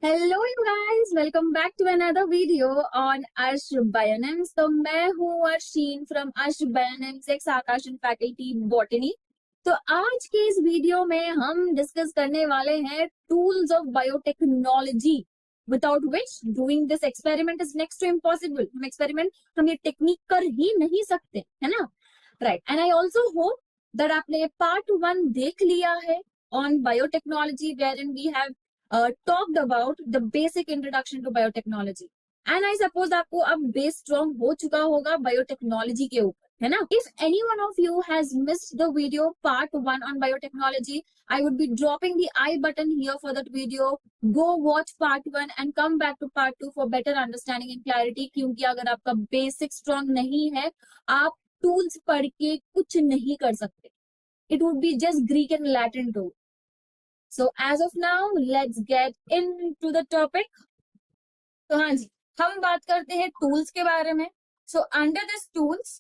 Hello you guys, welcome back to another video on Arsh Bionims. तो मैं हूँ Arsheen from Arsh Bionims, ex Aakashian faculty botany. तो आज के इस वीडियो में हम डिस्कस करने वाले हैं tools of biotechnology, without which doing this experiment is next to impossible. हम ये टेक्निक कर ही नहीं सकते, है ना? Right. And I also hope that आपने पार्ट 1 देख लिया है on biotechnology, where in we have talked about the basic introduction to biotechnology. And I suppose आपको अब बेस स्ट्रॉन्ग हो चुका होगा बायोटेक्नोलॉजी के ऊपर, है ना? If any one of you has missed the video part 1 on biotechnology, I would be dropping the I button here for that video. Go watch part 1 and come back to part 2 for better understanding and clarity. क्योंकि अगर आपका basic strong नहीं है, आप tools पढ़ के कुछ नहीं कर सकते. It would be just Greek and Latin too. So as of now, let's get into the topic. तो हाँ जी, हम बात करते हैं टूल्स के बारे में. So under this tools,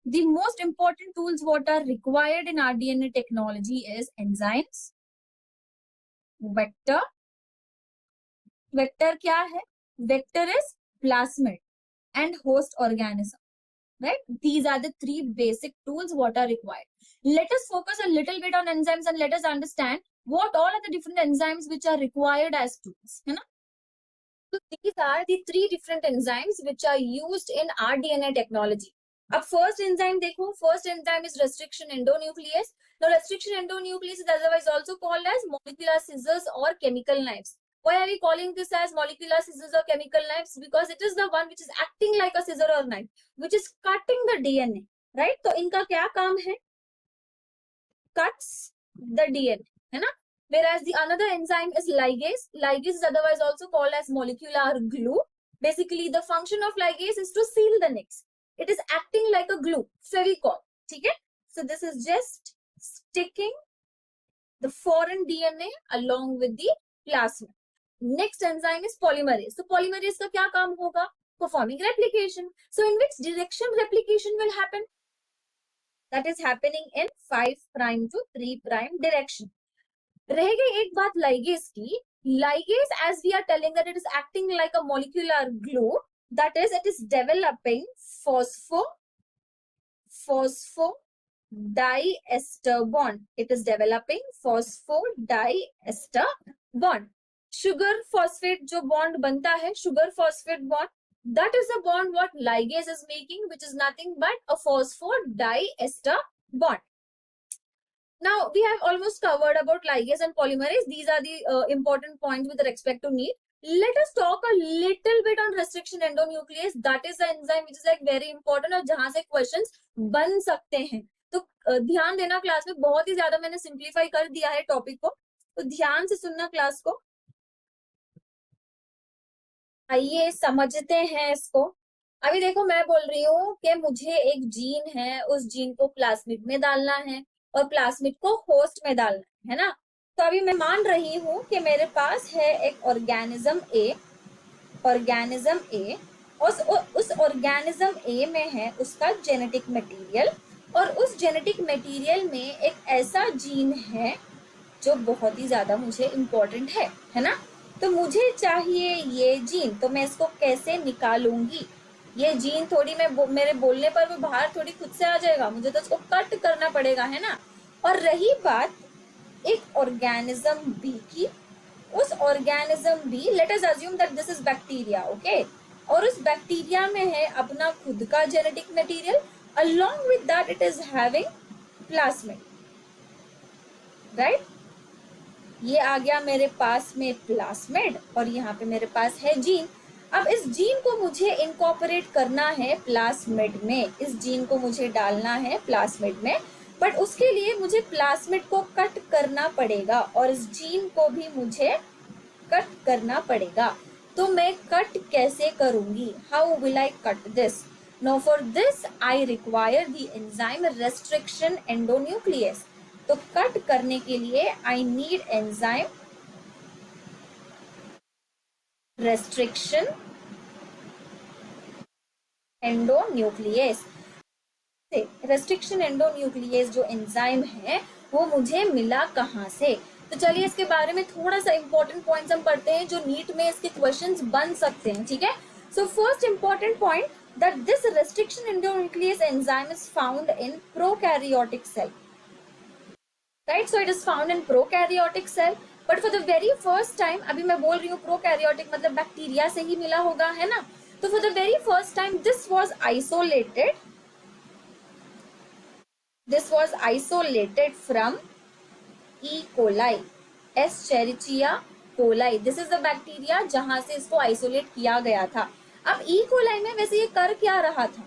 the most important tools what are required in rDNA technology is enzymes, vector. Vector क्या है? Vector is plasmid and host organism. Right? These are the three basic tools what are required. Let us focus a little bit on enzymes and let us understand what all are the different enzymes which are required as tools. है ना? So these are the three different enzymes which are used in rDNA technology. अब first enzyme देखो, first enzyme is restriction endonuclease. Now restriction endonuclease is otherwise also called as molecular scissors or chemical knives. Why are we calling this as molecular scissors or chemical knives? Because it is the one which is acting like a scissor or knife, which is cutting the DNA, right? तो इनका क्या काम है? Cuts the DNA, है ना? Whereas the another enzyme is ligase. Ligase is otherwise also called as molecular glue. Basically, the function of ligase is to seal the nicks. It is acting like a glue, Fevicol. Okay? So this is just sticking the foreign DNA along with the plasmid. Next enzyme is polymerase. So polymerase का क्या काम होगा? Performing replication. So in which direction replication will happen? That is happening in 5' to 3' direction. रह गई एक बात ligase की. Ligase, as we are telling that it is acting like a molecular glue, that is, it is developing phosphodiester bond. It is developing phosphodiester bond. Sugar phosphate जो bond बनता है, sugar phosphate bond, that is the bond what ligase is making, which is nothing but a phosphodiester bond. Now we have almost covered about ligase and polymerase. These are the important points with respect to need. Let us talk a little bit on restriction endonuclease. That is the enzyme which is like very important और जहां से questions बन सकते हैं. तो ध्यान देना class में, बहुत ही ज्यादा मैंने सिंप्लीफाई कर दिया है टॉपिक को, तो ध्यान से सुनना क्लास को. आइए समझते हैं इसको. अभी देखो, मैं बोल रही हूँ कि मुझे एक जीन है, उस जीन को प्लास्मिड में डालना है और प्लास्मिड को होस्ट में डालना है ना? तो अभी मैं मान रही हूँ कि मेरे पास है एक ऑर्गेनिज्म ए. उस ऑर्गेनिज्म ए में है उसका जेनेटिक मटेरियल, और उस जेनेटिक मटेरियल में एक ऐसा जीन है जो बहुत ही ज्यादा मुझे इम्पोर्टेंट है ना? तो मुझे चाहिए ये जीन, तो मैं इसको कैसे निकालूंगी? ये जीन थोड़ी मेरे बोलने पर वो बाहर थोड़ी खुद से आ जाएगा, मुझे तो इसको कट करना पड़ेगा, है ना? और रही बात एक ऑर्गेनिज्म बी की, उस organism B, let us assume that this is bacteria, okay? और उस बैक्टीरिया में है अपना खुद का genetic material, along with that it is having plasmid, right? ये आ गया मेरे पास में प्लास्मिड और यहाँ पे मेरे पास है जीन. अब इस जीन को मुझे इनकॉर्पोरेट करना है प्लास्मिड में, इस जीन को मुझे डालना है प्लास्मिड में, बट उसके लिए मुझे प्लास्मिड को कट करना पड़ेगा और इस जीन को भी मुझे कट करना पड़ेगा. तो मैं कट कैसे करूंगी? How will I cut this? No, for this I require the enzyme restriction endonuclease. तो कट करने के लिए I need enzyme restriction endonuclease. Restriction endonuclease जो एंजाइम है वो मुझे मिला कहाँ से? तो चलिए इसके बारे में थोड़ा सा इंपॉर्टेंट पॉइंट्स हम पढ़ते हैं जो नीट में इसके क्वेश्चंस बन सकते हैं, ठीक है। So first important point, that this restriction endonuclease enzyme is found in prokaryotic cell, right? So it is found in prokaryotic cell, but for the very first time, अभी मैं बोल रही हूँ prokaryotic मतलब बैक्टीरिया से ही मिला होगा, है ना। तो for the very first time this was isolated from E. coli, Escherichia coli. This is the bacteria जहां से इसको आइसोलेट किया गया था। अब E. coli में वैसे ये कर क्या रहा था,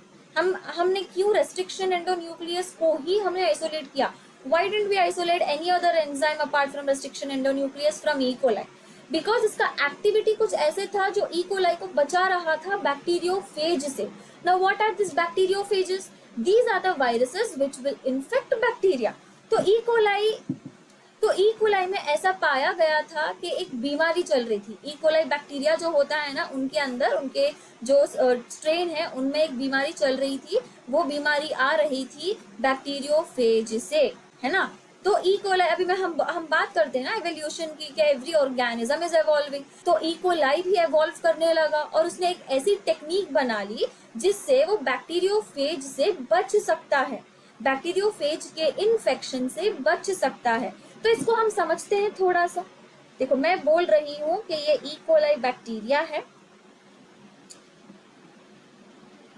हमने क्यों रेस्ट्रिक्शन एंडोन्यूक्लियस को ही हमने आइसोलेट किया? Why didn't we isolate any other enzyme apart from restriction endonuclease from E. coli? Because इसका एक्टिविटी कुछ ऐसे था जो E. coli को बचा रहा था बैक्टीरियोफेज से। Now what are these bacteriophages? These are the viruses which will infect bacteria. तो ई कोलाई में ऐसा पाया गया था कि एक बीमारी चल रही थी। ई कोलाई बैक्टीरिया जो होता है ना, उनके अंदर उनके जो स्ट्रेन है उनमें एक बीमारी चल रही थी। वो बीमारी आ रही थी बैक्टीरियोफेज से, है ना। तो ई कोलाई, अभी हम बात करते हैं ना एवोल्यूशन की, कि एवरी ऑर्गेनिज्म इज एवॉल्विंग। तो ई कोलाई भी एवॉल्व करने लगा और उसने एक ऐसी टेक्निक बना ली जिससे वो बैक्टीरियोफेज से बच सकता है, बैक्टीरियोफेज के इन्फेक्शन से बच सकता है। तो इसको हम समझते हैं थोड़ा सा। देखो मैं बोल रही हूं कि ये ई कोलाई बैक्टीरिया है,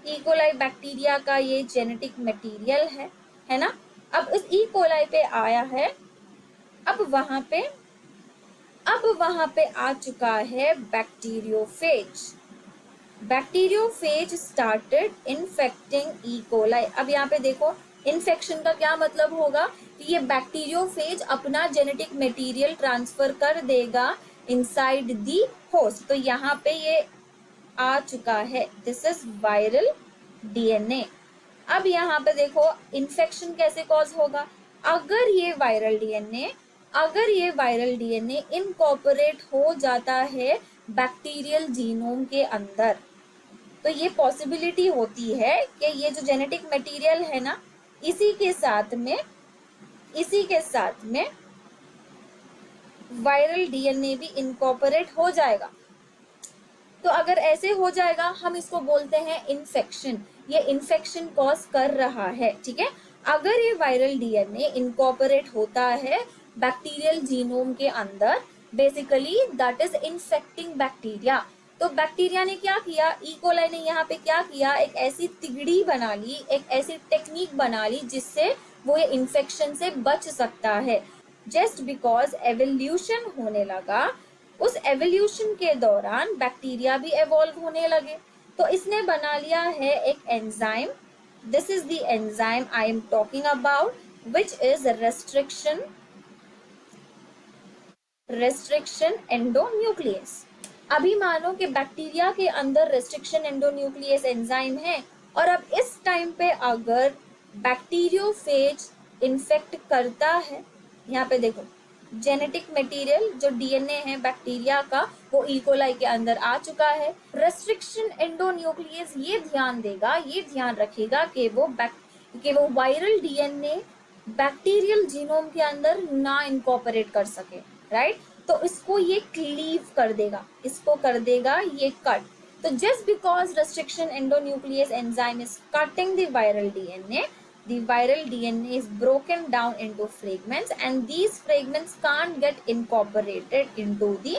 ई कोलाई बैक्टीरिया का ये जेनेटिक मटेरियल है ना। अब इस ई कोलाई पे आया है, अब वहां पे आ चुका है bacteriophage. Bacteriophage started infecting E coli. अब यहाँ पे देखो इन्फेक्शन का क्या मतलब होगा कि ये बैक्टीरियोफेज अपना जेनेटिक मटेरियल ट्रांसफर कर देगा इनसाइड दी होस्ट। तो यहाँ पे ये आ चुका है, दिस इज वायरल डीएनए। अब यहाँ पे देखो इन्फेक्शन कैसे कॉज होगा, अगर ये वायरल डीएनए इनकॉर्पोरेट हो जाता है बैक्टीरियल जीनोम के अंदर, तो ये पॉसिबिलिटी होती है कि ये जो जेनेटिक मटेरियल है ना, इसी के साथ में वायरल डीएनए भी इनकॉर्पोरेट हो जाएगा। तो अगर ऐसे हो जाएगा हम इसको बोलते हैं इन्फेक्शन। ये इन्फेक्शन कॉज कर रहा है, ठीक है। अगर ये वायरल डीएनए इनकॉर्पोरेट होता है बैक्टीरियल जीनोम के अंदर, basically that is infecting bacteria. तो बैक्टीरिया ने क्या किया, ई कोलाई ने यहाँ पे क्या किया, एक ऐसी तिगड़ी बना ली, एक ऐसी टेक्निक बना ली जिससे वो ये इन्फेक्शन से बच सकता है। जस्ट बिकॉज एवोल्यूशन होने लगा, उस एवोल्यूशन के दौरान बैक्टीरिया भी एवॉल्व होने लगे। तो इसने बना लिया है एक enzyme, this is the enzyme I am talking about, which is restriction endonuclease. अभी मानो कि बैक्टीरिया के अंदर रेस्ट्रिक्शन एंडोन्यूक्लियस एंजाइम है, और अब इस टाइम पे अगर बैक्टीरियोफेज इन्फेक्ट करता है, यहाँ पे देखो जेनेटिक मटेरियल जो डीएनए है बैक्टीरिया का वो ई कोलाई के अंदर आ चुका है। रेस्ट्रिक्शन एंडोन्यूक्लियस ये ध्यान रखेगा कि वो वायरल डीएनए बैक्टीरियल जीनोम के अंदर ना इनकॉर्पोरेट कर सके, राइट। तो इसको ये क्लीव कर देगा, इसको कर देगा ये कट। तो just because restriction endonuclease enzyme is cutting the viral DNA, the viral DNA is broken down into fragments and these fragments can't get incorporated into the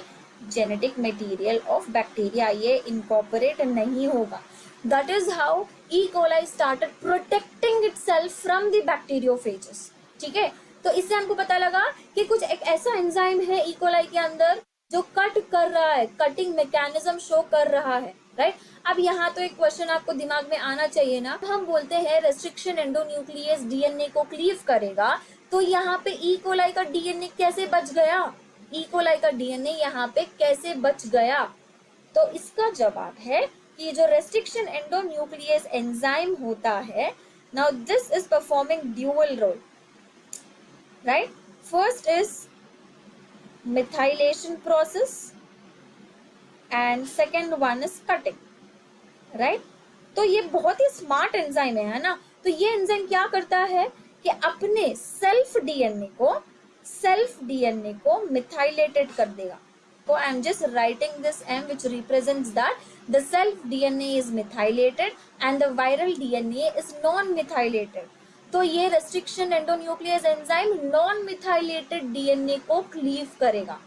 genetic material of bacteria. ये incorporate नहीं होगा। That is how E. coli started protecting itself from the bacteriophages, ठीक है। तो इससे हमको पता लगा कि कुछ एक ऐसा एंजाइम है E. coli के अंदर जो कट कर रहा है, कटिंग मैकेनिज्म शो कर रहा है, राइट। अब यहाँ तो एक क्वेश्चन आपको दिमाग में आना चाहिए ना, हम बोलते हैं रेस्ट्रिक्शन एंडोन्यूक्लियस डीएनए को क्लीव करेगा, तो यहाँ पे ई कोलाई का डीएनए कैसे बच गया, ई कोलाई का डीएनए यहाँ पे कैसे बच गया? तो इसका जवाब है कि जो रेस्ट्रिक्शन एंडोन्यूक्लियस एंजाइम होता है, now this is performing dual role, right. First is methylation process and second one is cutting, right. तो ये बहुत ही स्मार्ट एंजाइम है ना। तो ये एंजाइम क्या करता है कि अपने सेल्फ डीएनए सेल्फ डीएनए को मिथाइलेटेड कर देगा. So I'm just writing this M which represents that the self DNA is methylated and the viral DNA is non-methylated. तो ये restriction endonuclease enzyme non-methylated DNA को cleave करेगा.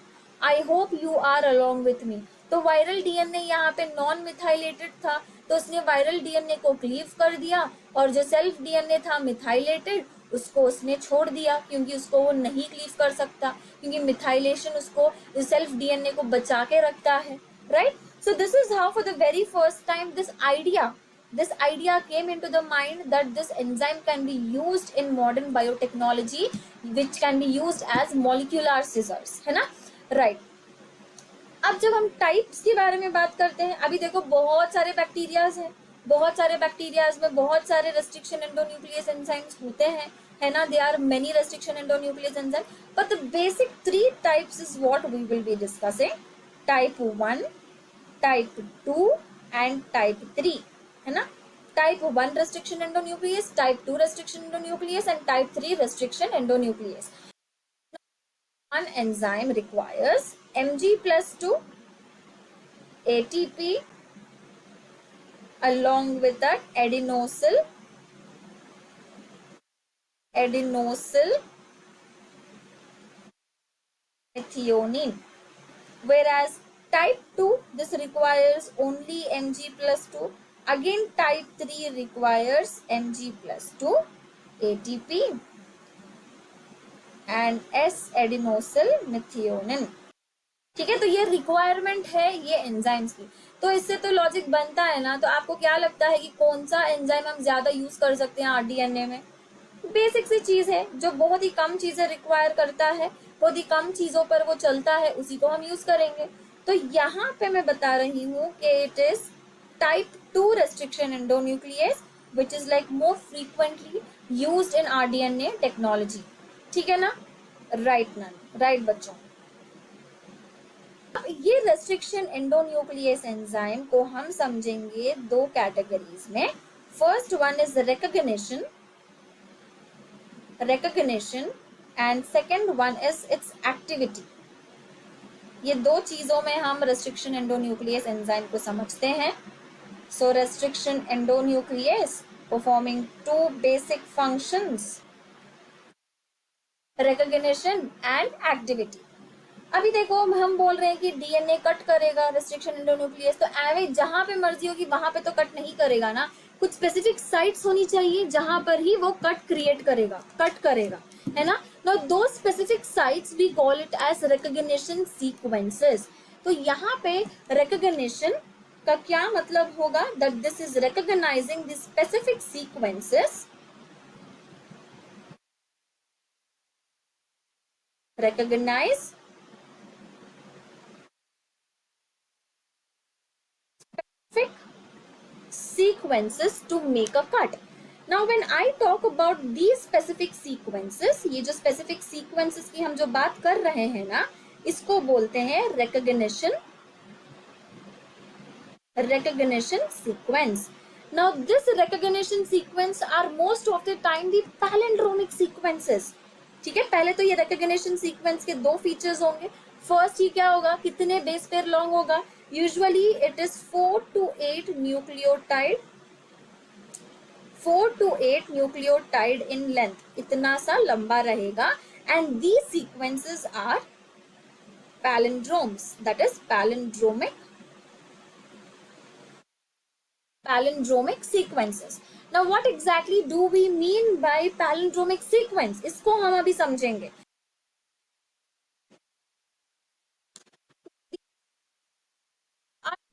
I hope you are along with me. तो viral DNA यहाँ पे non methylated था, तो उसने वायरल डीएनए को क्लीव कर दिया, और जो सेल्फ डीएनए था मिथाइलेटेड उसको उसने छोड़ दिया, क्योंकि उसको वो नहीं क्लीव कर सकता, क्योंकि मिथाइलेशन उसको सेल्फ डीएनए को बचा के रखता है, right. So this is how for the very first time this idea came into the mind that this enzyme can be used in modern biotechnology, which can be used as molecular scissors, है ना, right. अब जब हम types के बारे में बात करते हैं, अभी देखो बहुत सारे बैक्टीरियाज हैं, बहुत सारे बैक्टीरियाज में बहुत सारे रेस्ट्रिक्शन एंडोन्यूक्लियस एंजाइम्स होते हैं, है ना. They are many restriction endonuclease enzyme, but the basic 3 types is what we will be discussing. Type 1, type 2 and type 3, है ना. Type 1 restriction endonuclease, type 2 restriction endonuclease and type 3 restriction endonuclease. One enzyme requires Mg+2 ATP along with that adenosyl methionine, whereas type 2 this requires only Mg+2. Again type 3 requires Mg+2 ATP and S adenosyl methionine. ठीक है, तो ये requirement है ये enzymes की. तो इससे तो लॉजिक बनता है ना. तो आपको क्या लगता है कि कौन सा एंजाइम हम ज्यादा यूज कर सकते हैं आरडीएनए में? बेसिक सी चीज है जो बहुत ही कम चीजें रिक्वायर करता है, बहुत ही कम चीजों पर वो चलता है, उसी को हम यूज करेंगे. तो यहाँ पे मैं बता रही हूँ कि it is type 2 restriction endonuclease which is like more frequently used in rDNA technology. ठीक है ना, राइट बच्चों. अब ये रेस्ट्रिक्शन एंडोन्यूक्लियस एंजाइम को हम समझेंगे 2 कैटेगरीज में. First one is recognition and second one is it's activity. ये 2 चीजों में हम रेस्ट्रिक्शन एंडोन्यूक्लियस एंजाइम को समझते हैं. So restriction endonuclease performing 2 basic functions, recognition and activity. अभी देखो हम बोल रहे हैं कि डीएनए कट करेगा रेस्ट्रिक्शन एंडोन्यूक्लियस, तो एवे जहां पे मर्जी होगी वहां पे तो कट नहीं करेगा ना. कुछ स्पेसिफिक साइट्स होनी चाहिए जहां पर ही वो कट करेगा, है ना. नाउ दो specific sites we call it as recognition sequences. तो यहाँ पे रिकॉग्निशन का क्या मतलब होगा? That this is recognizing the specific sequences, recognize specific sequences to make a cut. Now when I talk about these specific sequences, ये जो specific sequences की हम जो बात कर रहे हैं ना, इसको बोलते हैं recognition sequence. Now this recognition sequence are most of the time the palindromic sequences. ठीक है, पहले तो ये रिकॉग्निशन सीक्वेंस के 2 फीचर्स होंगे. फर्स्ट ही क्या होगा, कितने बेस पेयर लॉन्ग होगा? Usually it is 4 to 8 nucleotide in length, इतना सा लंबा रहेगा. And these sequences are palindromes, that is palindromic sequences. Now what exactly do we mean by palindromic sequence? इसको हम अभी समझेंगे.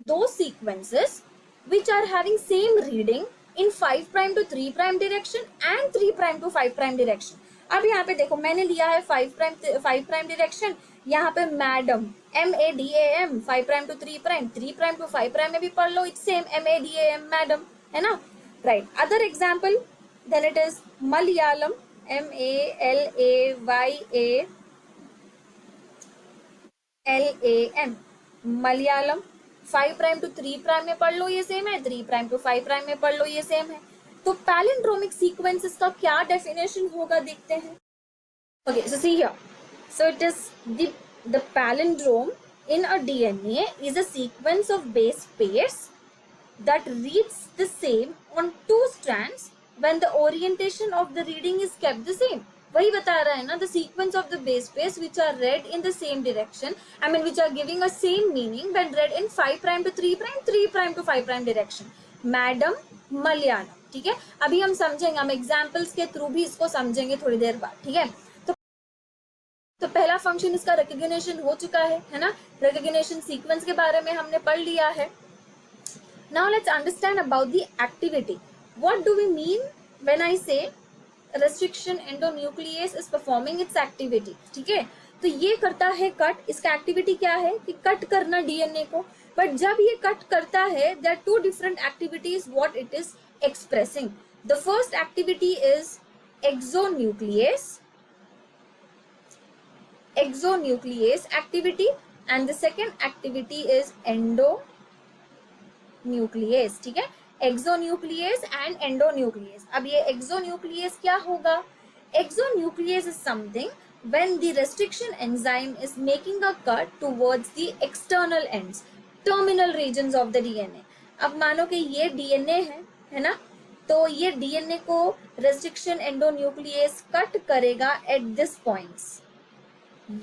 Those sequences which are having same reading in 5' to 3' direction and 3' to 5' direction. अब यहाँ पे देखो मैंने लिया है 5' डायरेक्शन, यहाँ पे मैडम MADAM 5' to 3', 3' to 5' में भी पढ़ लो, इट्स सेम MADAM मैडम, है ना, right. Other example then it is Malayalam MALAYALAM Malayalam. 5' to 3' में पढ़ लो ये सेम है, 3' to 5' में पढ़ लो ये सेम है. तो पैलिंड्रोमिक सीक्वेंसेस का क्या डेफिनेशन होगा देखते हैं. Okay, so see here So it is the palindrome in a DNA is a sequence of base pairs that reads the same on two strands when the orientation of the reading is kept the same. वही बता रहा है ना, the sequence of the base pairs which are read in the same direction, I mean which are giving a same meaning when read in 5 prime to 3 prime, 3 prime to 5 prime direction. Madam Malayalam, ठीक है. अभी हम समझेंगे, हम examples के through भी इसको समझेंगे थोड़ी देर बाद, ठीक है. तो पहला फंक्शन इसका रिकग्निशन हो चुका है ना. रिकग्निशन सीक्वेंस के बारे में हमने पढ़ लिया है. Now let's understand about the activity. What do we mean when I say restriction endonuclease is performing its activity? ठीक है, तो ये करता है कट. इसका एक्टिविटी क्या है कि कट करना डीएनए को. बट जब ये कट करता है, there are two different activities what it is expressing. The first activity is exonuclease activity and the second activity is endonuclease. ठीक है, exonuclease and endonuclease. अब ये exonuclease क्या होगा? Exonuclease is something when the restriction enzyme is making a cut towards the external ends, terminal regions of the DNA. अब मानो कि ये DNA है ना, तो ये DNA को restriction endonuclease कट करेगा at this points.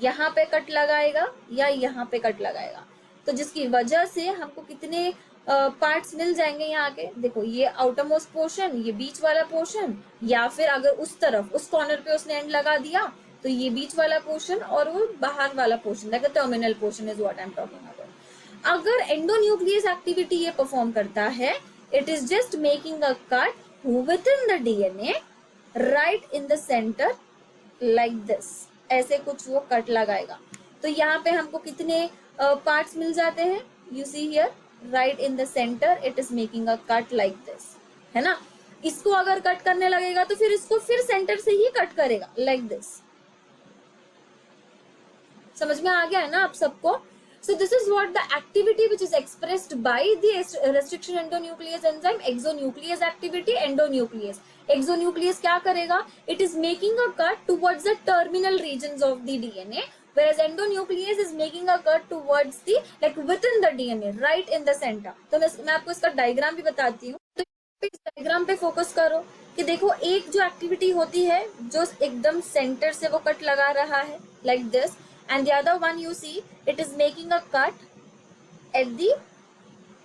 यहाँ पे कट लगाएगा या यहाँ पे कट लगाएगा, तो जिसकी वजह से हमको कितने पार्ट्स मिल जाएंगे यहाँ के. देखो, ये आउटर मोस्ट पोर्शन, ये बीच वाला पोर्शन, या फिर अगर उस तरफ उस कॉर्नर पे उसने एंड लगा दिया तो ये बीच वाला पोर्शन और वो बाहर वाला portion, like terminal portion is what I am talking about. अगर एंडोन्यूक्लियस एक्टिविटी ये परफॉर्म करता है, it is just making a cut with in the DNA right in the centre like this. ऐसे कुछ वो कट लगाएगा. तो यहाँ पे हमको कितने पार्ट्स मिल जाते हैं? You see here, right in the centre it is making a cut like this, है ना. इसको अगर कट करने लगेगा तो फिर इसको फिर सेंटर से ही कट करेगा लाइक दिस. समझ में आ गया है ना आप सबको? So this is what the activity which is expressed by the restriction endonuclease enzyme, exonuclease activity, endonuclease. Exonuclease क्या करेगा? It is making a cut towards the terminal regions of the DNA, whereas endonuclease is making a cut towards the like within the DNA, right in the center. तो मैं आपको इसका diagram भी बताती हूँ. तो इस डायग्राम पे फोकस करो कि देखो, एक जो एक्टिविटी होती है जो एकदम सेंटर से वो कट लगा रहा है like this, and the other one you see it is making a cut at the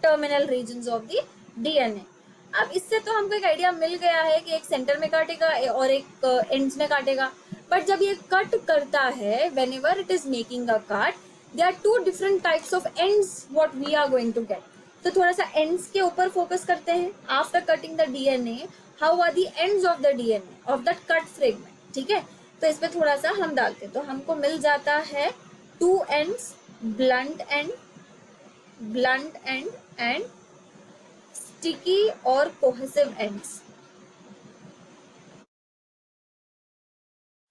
terminal regions of the DNA. अब इससे तो हमको एक आइडिया मिल गया है कि एक सेंटर में काटेगा और एक एंड्स में काटेगा. बट जब ये कट करता है, whenever it is making a cut, there are two different types of ends what we are going to get. तो थोड़ा सा ends के ऊपर फोकस करते हैं. After cutting the DNA, how are the ends of the DNA of that cut fragment? ठीक है, तो इस पे थोड़ा सा हम डालते हैं, तो हमको मिल जाता है two ends, blunt end and sticky और cohesive ends.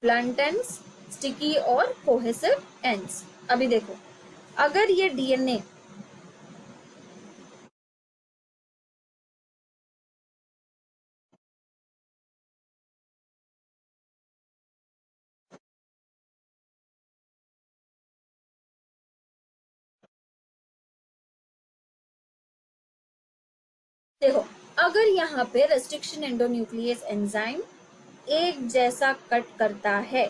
Blunt ends, sticky और कोहेसिव एंड्स. अभी देखो, अगर ये डीएनए देखो, अगर यहाँ पे रेस्ट्रिक्शन एंडोन्यूक्लियस एंजाइम एक जैसा कट करता है,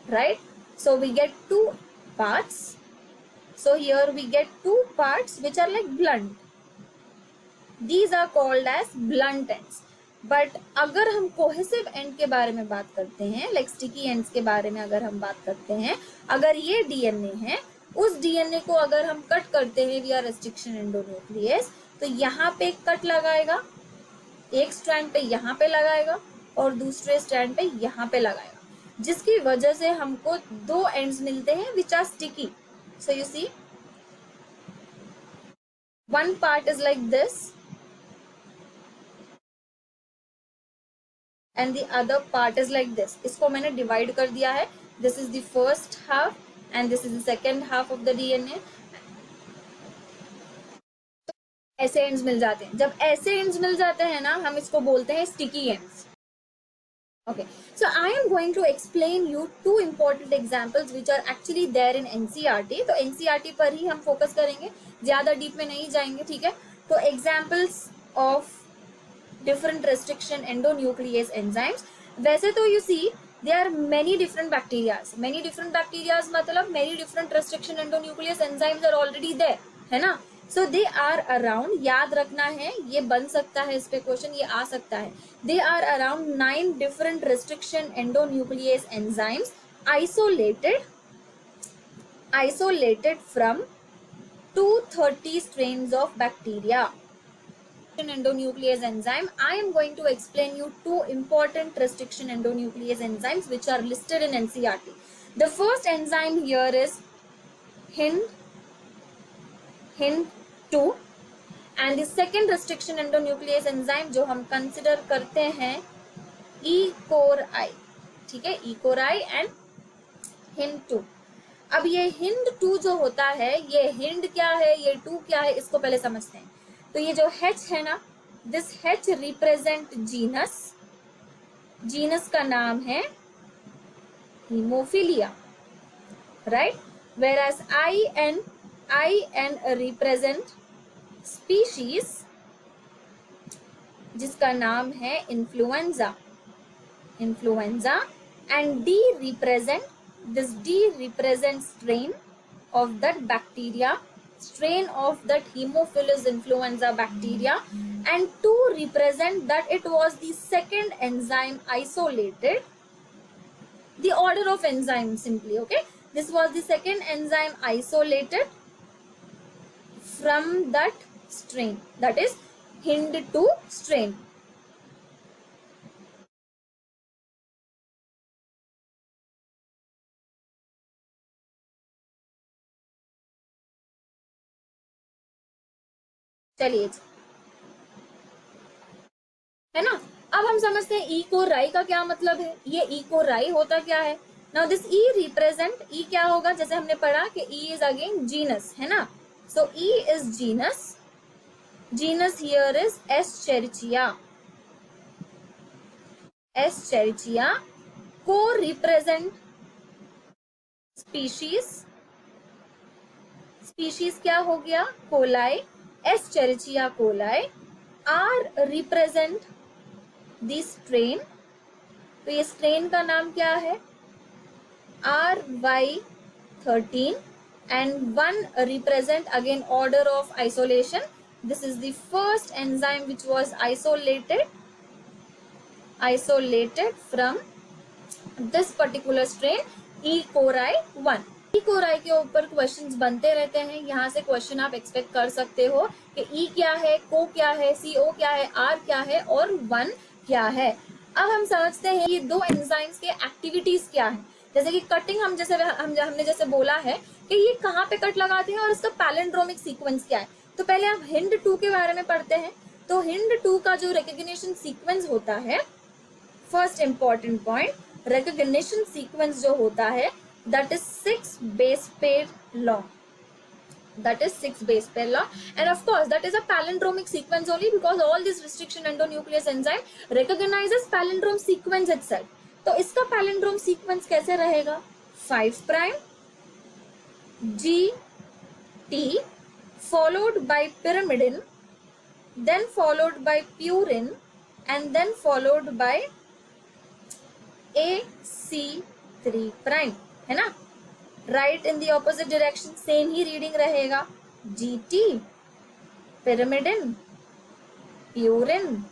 right, so we get two parts. So here we get two parts which are like blunt. These are called as blunt ends. But अगर हम कोहेसिव एंड के बारे में बात करते हैं, लाइक स्टिकी एंड्स के बारे में अगर हम बात करते हैं, अगर ये डीएनए है, उस डीएनए को अगर हम कट करते हैं विया रेस्ट्रिक्शन एंडोन्यूक्लियस, तो यहाँ पे एक कट लगाएगा, एक स्ट्रैंड पे यहाँ पे लगाएगा और दूसरे स्ट्रैंड पे यहाँ पे लगाएगा, जिसकी वजह से हमको दो एंड्स मिलते हैं which are sticky. So you see, one part is like this and the other part is like this. इसको मैंने डिवाइड कर दिया है. This is the first half and this is the second half of the DNA. ऐसे ends मिल जाते हैं. जब ऐसे एंड्स मिल जाते हैं ना, हम इसको बोलते हैं sticky ends. Okay, so I am going to explain you two important examples which are actually there in NCERT. तो NCERT पर ही हम फोकस करेंगे, ज्यादा डीप में नहीं जाएंगे, ठीक है. तो examples of different restriction endonuclease enzymes. वैसे तो you see there are many different bacterias मतलब many different restriction endonuclease enzymes are already there, है ना. So they are around, याद रखना है, ये बन सकता है इस पे क्वेश्चन, ये आ सकता है. They are around 9 different restriction endonuclease enzymes isolated from 230 strains of bacteria. Endonuclease enzyme, I am going to explain you two important restriction endonuclease enzymes which are listed in NCERT. The first enzyme here is HIND2 and the second restriction endonuclease enzyme जो हम consider करते हैं E. coli, ठीक है, E. coli and HIND2. अब ये HIND2 जो होता है, ये HIND क्या है, ये 2 क्या है, इसको पहले समझते हैं. तो ये जो H है ना, दिस H रिप्रेजेंट जीनस का नाम है haemophilia, right. वेराज I N represent species जिसका नाम है influenza, and D represent strain of that bacteria, strain of that Haemophilus influenza bacteria, and 2 represent that it was the second enzyme isolated, the order of enzyme simply, okay. This was the second enzyme isolated from that strain, that is HIND2 strain. चलिए, है ना. अब हम समझते हैं ई Core i का क्या मतलब है. ये ई कोराई होता क्या है. नाउ दिस ई रिप्रेजेंट, ई क्या होगा, जैसे हमने पढ़ा कि ई इज अगेन जीनस, है ना. So E is genus here is Escherichia. को रिप्रेजेंट स्पीशीज क्या हो गया, coli, Escherichia coli. R represent this strain, तो ये स्ट्रेन का नाम क्या है, RY13, and 1 represent again order of isolation. This is the first enzyme which was isolated from this particular strain, E. coli 1. E. coli के ऊपर questions बनते रहते हैं, यहाँ से क्वेश्चन आप एक्सपेक्ट कर सकते हो कि E क्या है, को क्या है, CO क्या है, R क्या है और 1 क्या है. अब हम समझते हैं ये दो एंजाइम्स के एक्टिविटीज क्या है. जैसे कि कटिंग, हमने जैसे बोला है कि ये कहाँ पे कट लगाते हैं और इसका पैलेंड्रोमिक सीक्वेंस क्या है. तो पहले आप HIND2 के बारे में पढ़ते हैं. तो HIND2 का जो रिकॉग्निशन सीक्वेंस होता है, first important point, recognition sequence जो होता है, that is 6 base pair long. And of course that is a palindromic sequence only because all this restriction endonuclease enzyme recognizes palindrome sequence itself. तो इसका palindrome sequence कैसे रहेगा, 5 prime GT followed by pyrimidine, then followed by purine, and then followed by AC3 prime, है ना. Right in the opposite direction same ही reading रहेगा, GT, pyrimidine, purine,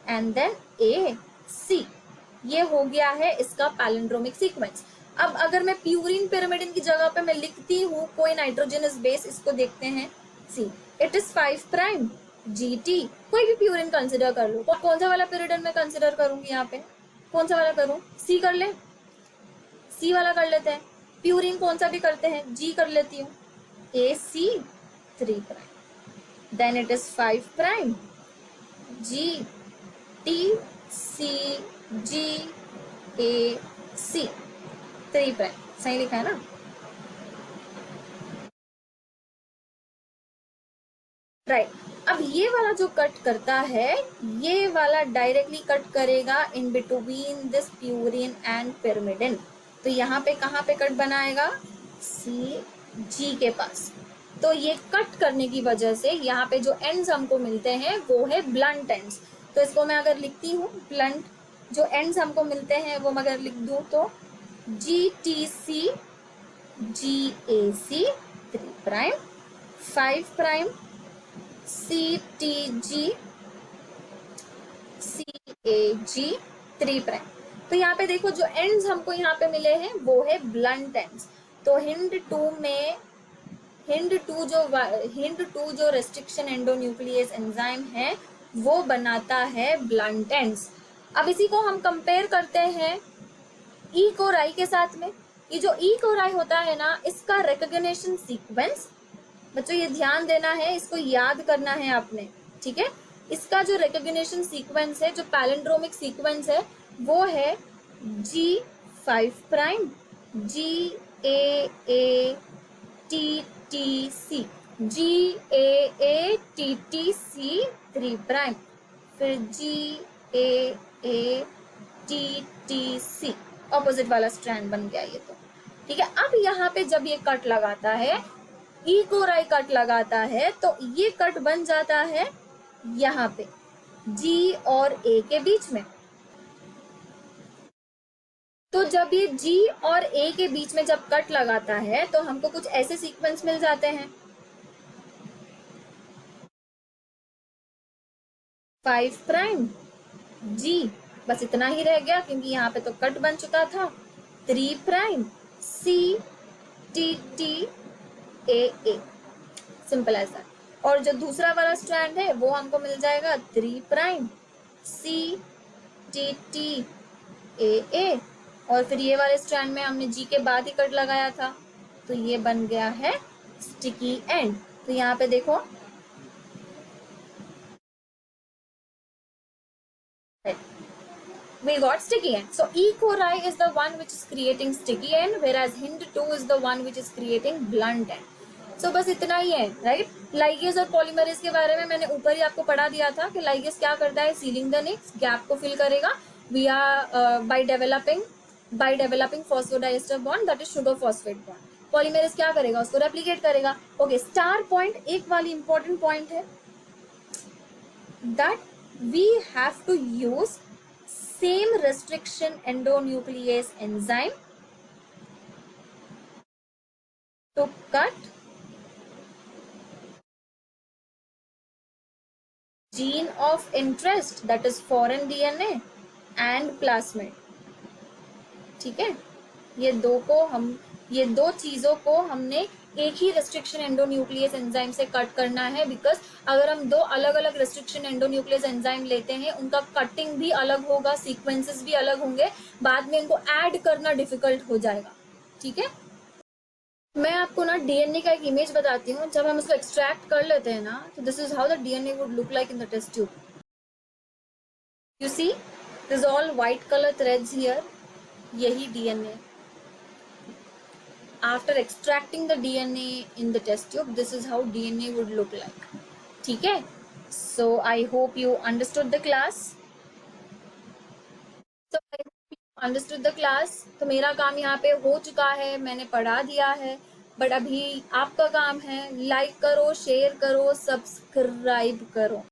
and then AC. ये हो गया है इसका पैलिंड्रोमिक सीक्वेंस. अब अगर मैं प्यूरिन pyrimidine की जगह पे मैं लिखती हूँ कोई नाइट्रोजनस बेस, इसको देखते हैं, see it is 5 prime GT, कोई भी प्यूरिन कंसिडर कर लो. कौन सा वाला pyridine मैं कंसिडर करूंगी, यहाँ पे कौन सा वाला करूं, C कर ले, C वाला कर लेते हैं. प्यूरिन कौन सा भी करते हैं, G कर लेती हूँ, AC3 prime, then it is 5 prime GTCGAC 3 prime. सही लिखा है ना. राइट. अब ये वाला जो कट करता है, ये वाला डायरेक्टली कट करेगा in between this purine and pyrimidine. तो यहाँ पे कहाँ पे कट बनाएगा, सी जी के पास। तो ये कट करने की वजह से यहाँ पे जो एंड्स हमको मिलते हैं वो है ब्लंट एंड्स। तो इसको मैं अगर लिखती हूँ, ब्लंट जो एंड्स हमको मिलते हैं वो मैं अगर लिख दूँ तो GTC GAC 3 prime, 5 prime CTG CAG 3 prime. तो यहाँ पे देखो जो एंड्स हमको यहाँ पे मिले हैं वो है ब्लंट एंड्स। तो हिंड टू जो रेस्ट्रिक्शन एंडोन्यूक्लियस एंजाइम है वो बनाता है ब्लंट एंड्स। अब इसी को हम कंपेयर करते हैं ई कोराई के साथ में। ये जो ई कोराई होता है ना, इसका रिकॉग्निशन सीक्वेंस, बच्चों ये ध्यान देना है, इसको याद करना है आपने, ठीक है। इसका जो रिकॉग्निशन सीक्वेंस है, जो पैलिंड्रोमिक सीक्वेंस है, वो है G5 prime GAATTC GAATTC 3 prime, फिर GAATTC, ऑपोजिट वाला स्ट्रैंड बन गया ये तो, ठीक है। अब यहाँ पे जब ये कट लगाता है, ई कोराई कट लगाता है, तो ये कट बन जाता है यहाँ पे जी और ए के बीच में। तो जब ये जी और ए के बीच में जब कट लगाता है तो हमको कुछ ऐसे सीक्वेंस मिल जाते हैं, 5 प्राइम जी, बस इतना ही रह गया क्योंकि यहाँ पे तो कट बन चुका था, 3 prime CTTA, simple as that. और जो दूसरा वाला स्ट्रैंड है वो हमको मिल जाएगा 3 प्राइम CTTA, और फिर ये वाले स्ट्रैंड में हमने जी के बाद ही कट लगाया था, तो ये बन गया है स्टिकी एंड। तो यहाँ पे देखो we got sticky end. So E. coli is the one which is creating sticky end, whereas Hind2 is the one which is creating blunt end. So बस इतना ही है, राइट। लाइगेज और पॉलीमरेज के बारे में मैंने ऊपर ही आपको पढ़ा दिया था कि लाइगेज क्या करता है, सीलिंग द निक्स, गैप को फिल करेगा विया by developing phosphodiester bond, that is sugar phosphate bond. Polymerase क्या करेगा, उसको रेप्लिकेट करेगा। ओके, स्टार पॉइंट एक वाली इंपॉर्टेंट पॉइंट है, that we have to use same restriction endonuclease enzyme to cut gene of interest, that is foreign DNA and plasmid, ठीक है। ये दो चीजों को हमने एक ही रेस्ट्रिक्शन एंडोन्यूक्लियस एंजाइम से कट करना है, बिकॉज अगर हम दो अलग अलग रेस्ट्रिक्शन एंडोन्यूक्लियस एंजाइम लेते हैं, उनका कटिंग भी अलग होगा, सीक्वेंसेस भी अलग होंगे, बाद में इनको ऐड करना डिफिकल्ट हो जाएगा, ठीक है। मैं आपको ना डीएनए का एक इमेज बताती हूँ, जब हम इसको एक्सट्रैक्ट कर लेते हैं ना, तो this is how the DNA would look like in the test tube. You see this all white colour threads here, यही DNA. After extracting the DNA in the test tube, this is how DNA would look like, ठीक है। So I hope you understood the class. So I hope you understood the class. तो मेरा काम यहाँ पे हो चुका है, मैंने पढ़ा दिया है, बट अभी आपका काम है लाइक करो, शेयर करो, सब्सक्राइब करो।